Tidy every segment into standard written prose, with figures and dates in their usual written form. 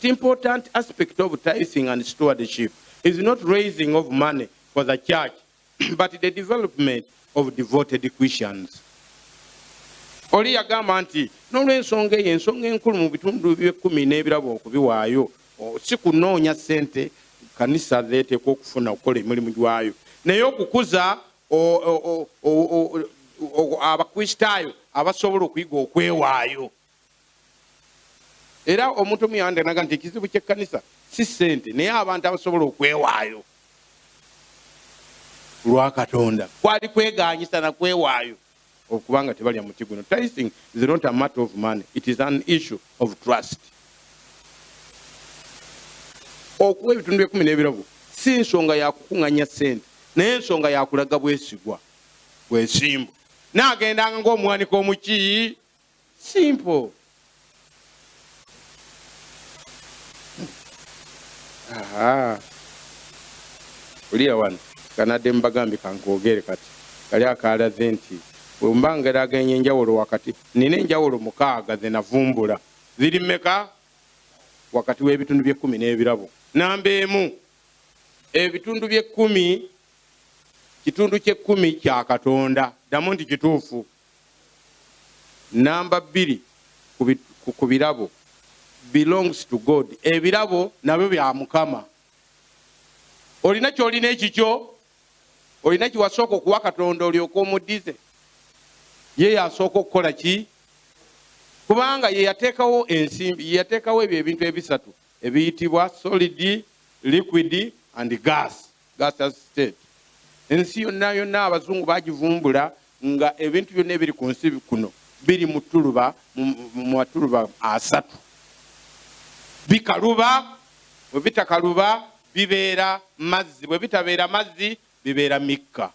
important aspect of tithing and stewardship is not raising of money for the church, but the development of devoted Christians. Oli yagamba nti n'olw'ensonga eyo ensonga enkulu mu bitundu by'ekkumi n'ebirabo okubiwaayo si kunoonya ssente kanisa zeeteekwa okufuna okukola emirimu gwayo naye okukuza abakristaayo abasobola okuyiga okwewaayo. Era omuntu omuyandanaga nti ekizibu ky'ekkanisa si ssente naye abantu abasobola okwewaayo lwa Katonda kwali kweganyisa na kwewaayo okubanga tebalya muti guno. Tithing is not a matter of money, it is an issue of trust. Okuwa ebitundu by'ekkumi n'ebirabo si nsonga ya kukuŋŋanya ssente naye ensonga ya kulaga bwesigwa bwesimbu naagendanga ng'omuwanika omuki simple. Uliya wano kanadde mbagambye kankoogere kati kali akaalaze nti bwembanga agenye enjawulo wakati nina enjawulo 6 ze navumbula ziri mmeka wakati w'ebitundu by'ekkumi n'ebirabo. Namba emu ebitundu by'ekkumi kitundu ky'ekkumi kya Katonda ddamu nti kituufu. Namba 2 ku birabo belongs to God. Ebirabo nabyo bya Mukama. Olina kyolina ekikyo olina kiwasooka okuwa Katonda olyoka omuddize ye yasooka okukola ki kubanga ye yateekawo ensimbi ye yateekawo ebyo ebintu ebisatu ebiyitibwa solid, liquid and gas state. Ensi yonna abazungu bagivumbula nga ebintu byonna ebiri ku nsi kuno biri mu matuluba 3. Bikaluba bwe bitakaluba bibeera mazzi bwe bitabeera mazzi bibeera mikka.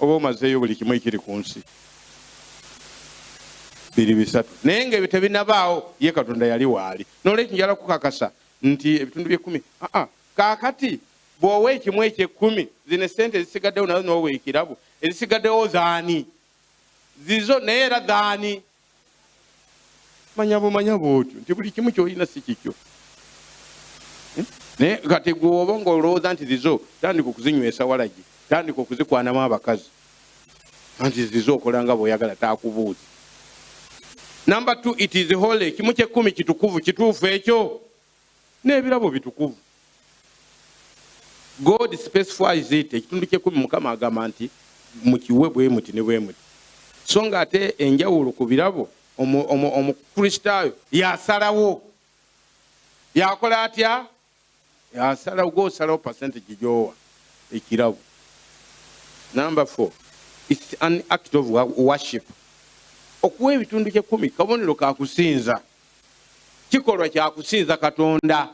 Oba omazeeyo buli kimu ekiri ku nsi biri bisatu naye nga ebyo tebinabaawo ye Katonda yali waali. N'olwekyo njala kukakasa nti ebitundu by'ekkumi kaakati bw'owa ekimu eky'ekkumi zino ssente ezisigaddewo nazo n'owa ekirabo ezisigaddewo zaani zizo naye era zaani manya bw'otyo nti buli kimu ky'olina si kikyo. Naye kati gwe oba ng'olowooza nti zizo tandika okuzinywesa walagi tandika okuzikwanamu abakazi anti zizo okola nga bw'oyagala taakubuuza. Number 2, it is holy. Ekimu ky'ekkumi kitukuvu kituufu ekyo n'ebirabo bitukuvu. God specifies it. Ekitundu ky'ekkumi Mukama agamba nti mukiwe bwe muti ne bwe muti. So nga ate enjawulo ku birabo omukristaayo yasalawo yakola atya yasalawo gw'osalawo percentage gy'owa ekirabo. Number 4, it's an act of worship. Okuwa ebitundu ky'ekkumi kabonero ka kusinza kikolwa kya kusinza Katonda.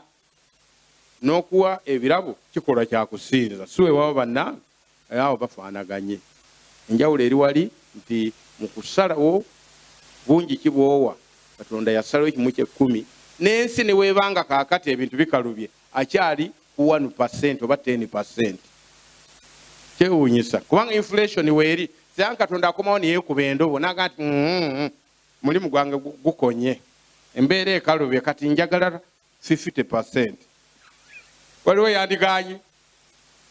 N'okuwa ebirabo kikolwa kya kusinza si weewaawo bannange awo bafaanaganye. Enjawulo eri wali nti mu kusalawo bungi ki bw'owa Katonda yasalawo ekimu ky'ekkumi n'ensi ne weebanga kaakati ebintu bikalubye akyali ku 1% oba 10%. Kyewuunyisa kubanga inflation weeri sanga Katonda akomawo ne yeekuba endobo naga nti mulimu gwange gukonye embeera ekalubye kati njagala 50%. Waliwo yandiganye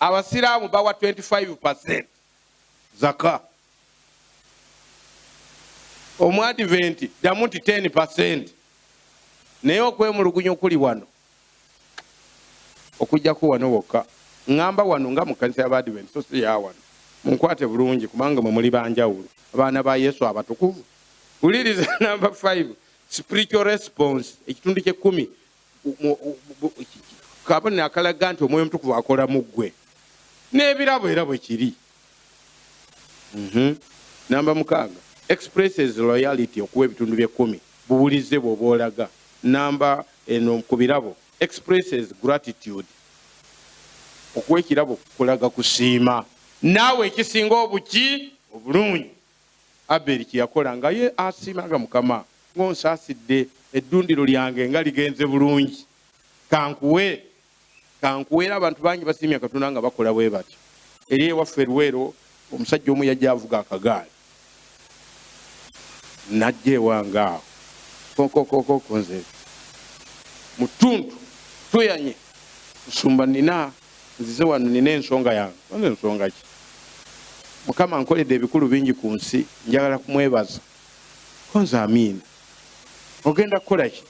abasiraamu bawa 25% zaka omwadiventi ddamu nti 10%. Naye okwemulugunya okuli wano okujjaku wano wokka ngamba wano nga mu kanisa y'Abadiventi so si ya wano munkwate bulungi kubanga mwe muli banjawulo abaana ba Yesu abatukuvu. Uliriza number 5, spiritual response. Ekitundu ky'ekkumi kabone akalaga nti omwoyo omutukuvu akola mu ggwe n'ebirabo era bwe kiri. Namba 6, expresses loyalty. Okuwa ebitundu by'ekkumi bubulize bw'oba olaga. Namba eno ku birabo expresses gratitude. Okuwa ekirabo kulaga kusiima naawe ekisinga obuki obulungi. Aberi kyeyakola nga ye asiimaga Mukama ng'onsaasidde eddundiro lyange nga ligenze bulungi kankuweera. Abantu bangi basiimya Katonda nga bakola bwe batyo. Eri ewaffe Luweero omusajja omu yajja avuga akagaali najja ewange awo konze mutuntu tuyanye Musumba nina nzize wano nina ensonga yange. Nze ensonga ki? Mukama nkoledde ebikulu bingi ku nsi, njagala kumwebaza. Konza amiina. Ogenda kukola ki?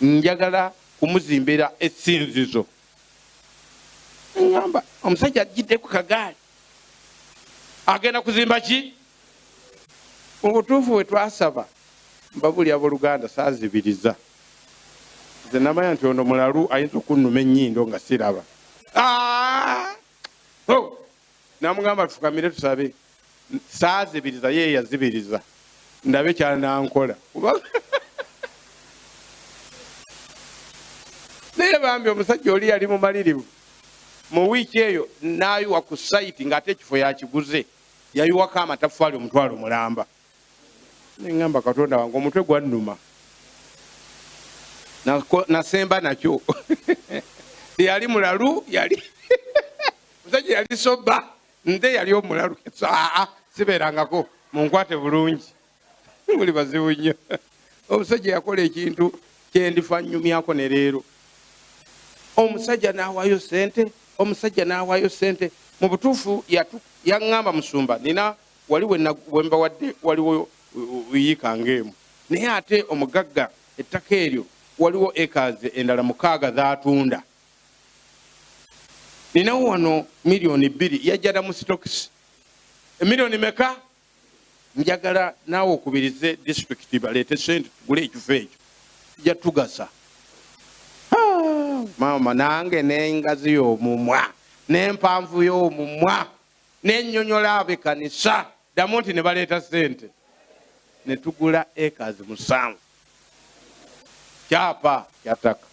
Njagala kumuzimbira essinzizo. Ngamba omusajja ajjidde ku kagaali. Agenda kuzimba ki? Mu butuufu bwe twasaba mbabuli ab'Oluganda saazibiriza. Nze namanya nti ono mulalu ayinza okunnuma ennyindo nga siraba. Namugamba tufukamire tusabe. Saazibiriza ye yazibiriza. Ndabe kyanankola. Naye bambi omusajja oli yali mumalirivu. Mu wiiki eyo n'ayiwa ku sayiti ng'ate ekifo yakiguze. Yayiwako amataffaali omutwalo mulamba. Ne ngamba Katonda wange omutwe gwannuma. Nasemba nakyo. Yali mulalu yali. Musajja yali soba. Nde yali omulalu. Sibeerangako munkwate bulungi. Muli bazibu nnyo. Omusajja yakola ekintu kyendifanyumyako ne leero. Omusajja n'awaayo ssente. Omusajja n'awaayo ssente. Mu butuufu yaŋŋamba Musumba nina wali we mbawadde waliwo yiika ng'emu. Naye ate omugagga ettaka eryo waliwo ekazi endala 6 zaatunda. Ninawo wano miliyoni 2 yajjana mu stokisi. Miliyoni meka? Njagala naawe okubirize disitulikiti baleete ssente tugule ekifo ekyo. Tujja tugasa. Maama nange n'engazi y'omumwa n'empanvu y'omumwa n'ennyonnyola ab'ekkanisa ddamu nti ne baleeta ssente. Ne tugula ekazi 7. Kyapa kyataka.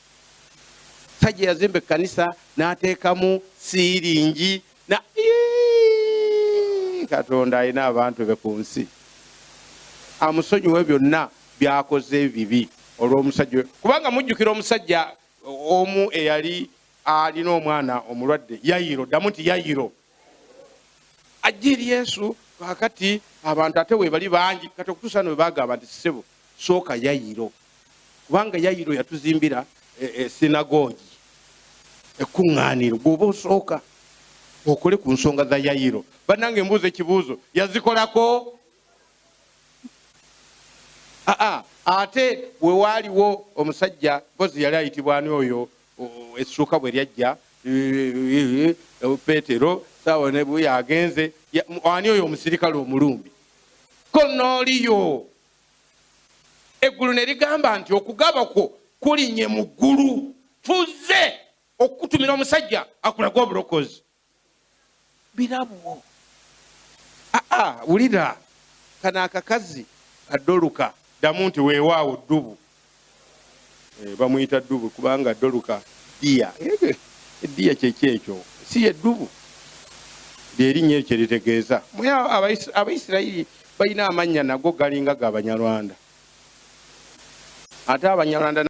Sajja yazimba ekkanisa n'ateekamu siiringi na Katonda alina abantu be ku nsi. Amusonyiwe byonna byakoze ebibi olw'omusajja. Kubanga mujjukira omusajja omu eyali alina omwana omulwadde Yayiro. Ddamu nti Yayiro. Ajja eri Yesu kakati abantu ate we bali bangi kati okutuusa ne bagamba nti ssebo sooka Yayiro. Kubanga Yayiro yatuzimbira sinagogi ekkuŋŋaaniro. Bw'oba osooka okole ku nsonga za Yayiro. Bannange mbuuza ekibuuzo yazikolako? Ate we waaliwo omusajja bozi yali ayitibwa ani oyo essuuka bwe lyajja Peetero saawa ne bwe yagenze ani oyo omusirikale omulumbi Konooliyo. Eggulu ne ligamba nti okugaba kwo kulinnye mu ggulu. Tuzze okukutumira omusajja akulaga obulokozi. Birabo. Wulira kana akakazi kadoluka ddamu nti weewaawo ddubu. Bamuyita ddubu kubanga doluka ddiya. Eddiya kyekyo si yeddubu. Lyerinnya ekyo litegeeza. Abayisirayiri balina amannya nago galinga g'Abanyarwanda. Ate Abanyarwanda